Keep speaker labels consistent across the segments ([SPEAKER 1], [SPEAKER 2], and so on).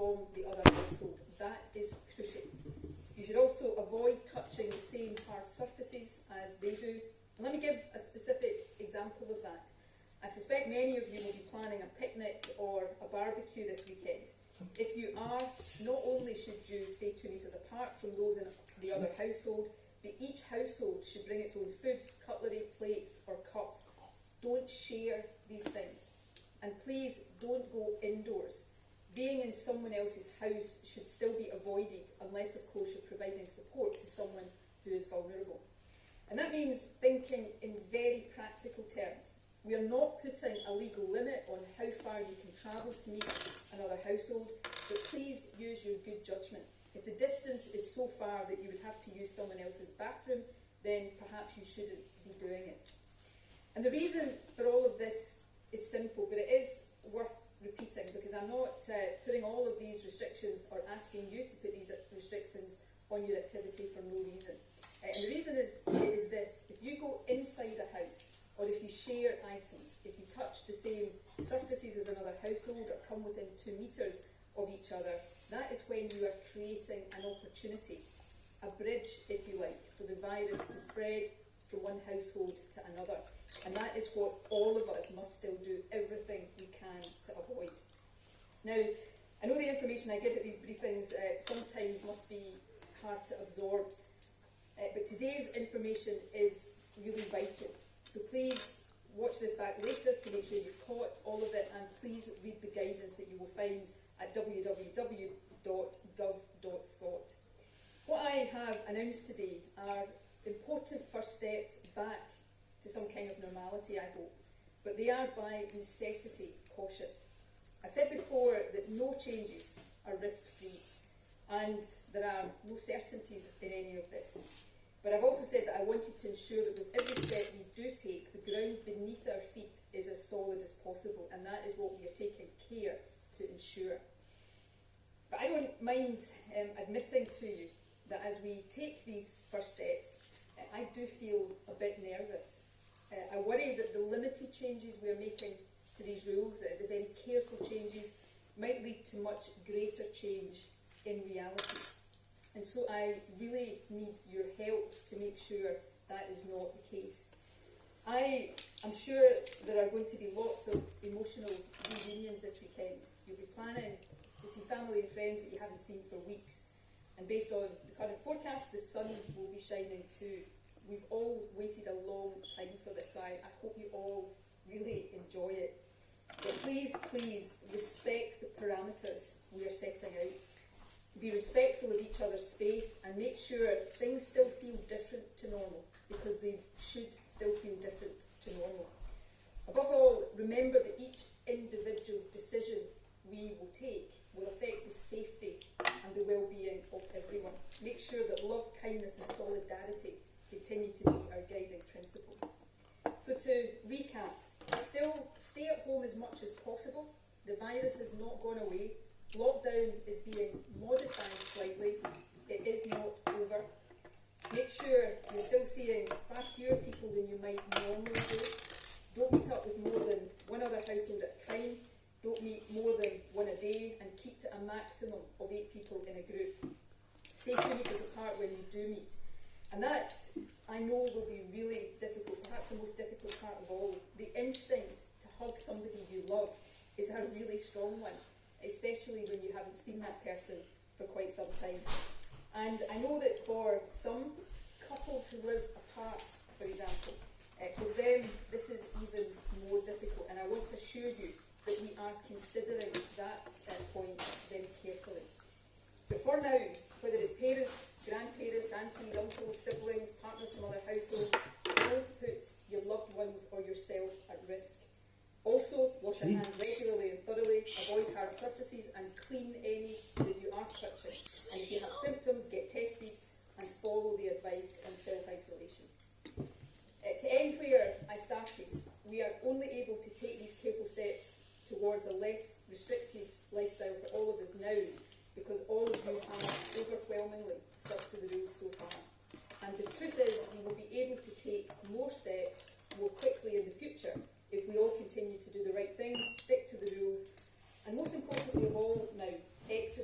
[SPEAKER 1] from the other household. That is crucial. You should also avoid touching the same hard surfaces as they do. And let me give a specific example of that. I suspect many of you will be planning a picnic or a barbecue this weekend. If you are, not only should you stay 2 metres apart from those in the other household, but each household should bring its own food, cutlery, plates or cups. Don't share these things. And please don't go indoors. Being in someone else's house should still be avoided unless, of course, you're providing support to someone who is vulnerable. And that means thinking in very practical terms. We are not putting a legal limit on how far you can travel to meet another household, but please use your good judgment. If the distance is so far that you would have to use someone else's bathroom, then perhaps you shouldn't be doing it. And the reason for all of this is simple, but it is worth repeating, because I'm not putting all of these restrictions or asking you to put these restrictions on your activity for no reason. And the reason is this: if you go inside a house, or if you share items, if you touch the same surfaces as another household or come within 2 metres of each other, that is when you are creating an opportunity, a bridge, if you like, for the virus to spread from one household to another. And that is what all of us must still do everything we can to avoid. Now, I know the information I give at these briefings sometimes must be hard to absorb, but today's information is really vital. So please watch this back later to make sure you've caught all of it, and please read the guidance that you will find at www.gov.scot. What I have announced today are important first steps back to some kind of normality, I hope, but they are by necessity cautious. I've said before that no changes are risk-free, and there are no certainties in any of this. But I've also said that I wanted to ensure that with every step we do take, the ground beneath our feet is as solid as possible, and that is what we are taking care to ensure. But I don't mind admitting to you that as we take these first steps, I do feel a bit nervous. I worry that the limited changes we are making to these rules, the very careful changes, might lead to much greater change in reality. And so I really need your help to make sure that is not the case. I am sure there are going to be lots of emotional reunions this weekend. You'll be planning to see family and friends that you haven't seen for weeks. And based on the current forecast, the sun will be shining too. We've all waited a long time for this, so I hope you all really enjoy it. But please, please respect the parameters we are setting out. Be respectful of each other's space and make sure things still feel different to normal, because they should still feel different to normal. Above all, remember that each individual decision we will take will affect the safety and the well-being of everyone. Make sure that love, kindness and solidarity continue to be our guiding principles. So to recap, still stay at home as much as possible. The virus has not gone away. Lockdown is being modified slightly. It is not over. Make sure you're still seeing far fewer people than you might normally do. Don't meet up with more than one other household at a time. Don't meet more than one a day, and keep to a maximum of 8 people in a group. Stay 2 metres apart when you do meet. And that, I know, will be really difficult, perhaps the most difficult part of all. The instinct to hug somebody you love is a really strong one, especially when you haven't seen that person for quite some time. And I know that for some couples who live apart, for example, for them this is even more difficult, and I want to assure you that we are considering that point very carefully. But for now, whether it's parents, grandparents, aunties, uncles, siblings, partners from other households, don't put your loved ones or yourself at risk. Also, wash your hands regularly and thoroughly, avoid hard surfaces and clean any that you are touching. And if you have symptoms, get tested and follow the advice on self-isolation. To end where I started, we are only able to take these careful steps towards a less restricted lifestyle for all of us now, because all of you have overwhelmingly stuck to the rules so far. And the truth is, we will be able to take more steps more quickly in the future if we all continue to do the right thing, stick to the rules, and most importantly of all now, exercise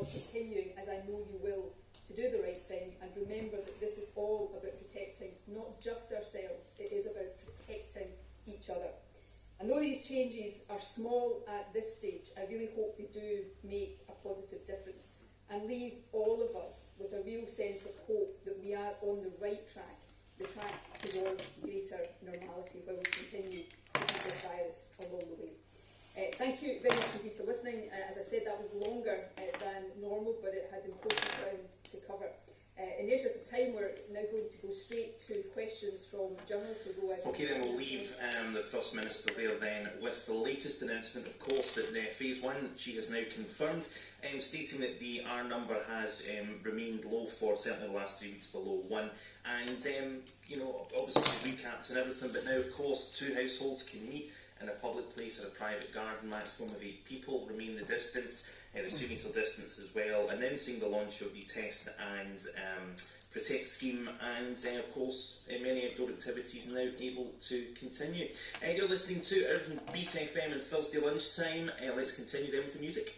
[SPEAKER 1] for continuing, as I know you will, to do the right thing, and remember that this is all about protecting not just ourselves, it is about protecting each other. And though these changes are small at this stage, I really hope they do make a positive difference and leave all of us with a real sense of hope that we are on the right track, the track towards greater normality, where we continue to beat this virus along the way. Thank you very much indeed for listening. As I said, that was longer than normal, but it had important ground to cover. In the interest of time, we're now going to go straight to questions from journalists.
[SPEAKER 2] Okay, then we'll leave the First Minister there then with the latest announcement, of course, that phase one she has now confirmed, stating that the R number has remained low for certainly the last 3 weeks, below 1. And, you know, obviously recaps and everything, but now, of course, 2 households can meet in a public place or a private garden, maximum of 8 people, remain the distance, the 2 metre distance as well, announcing the launch of the Test and Protect scheme, and of course many outdoor activities now able to continue. You're listening to Irvine Beat FM and Thursday lunchtime. Let's continue then with the music.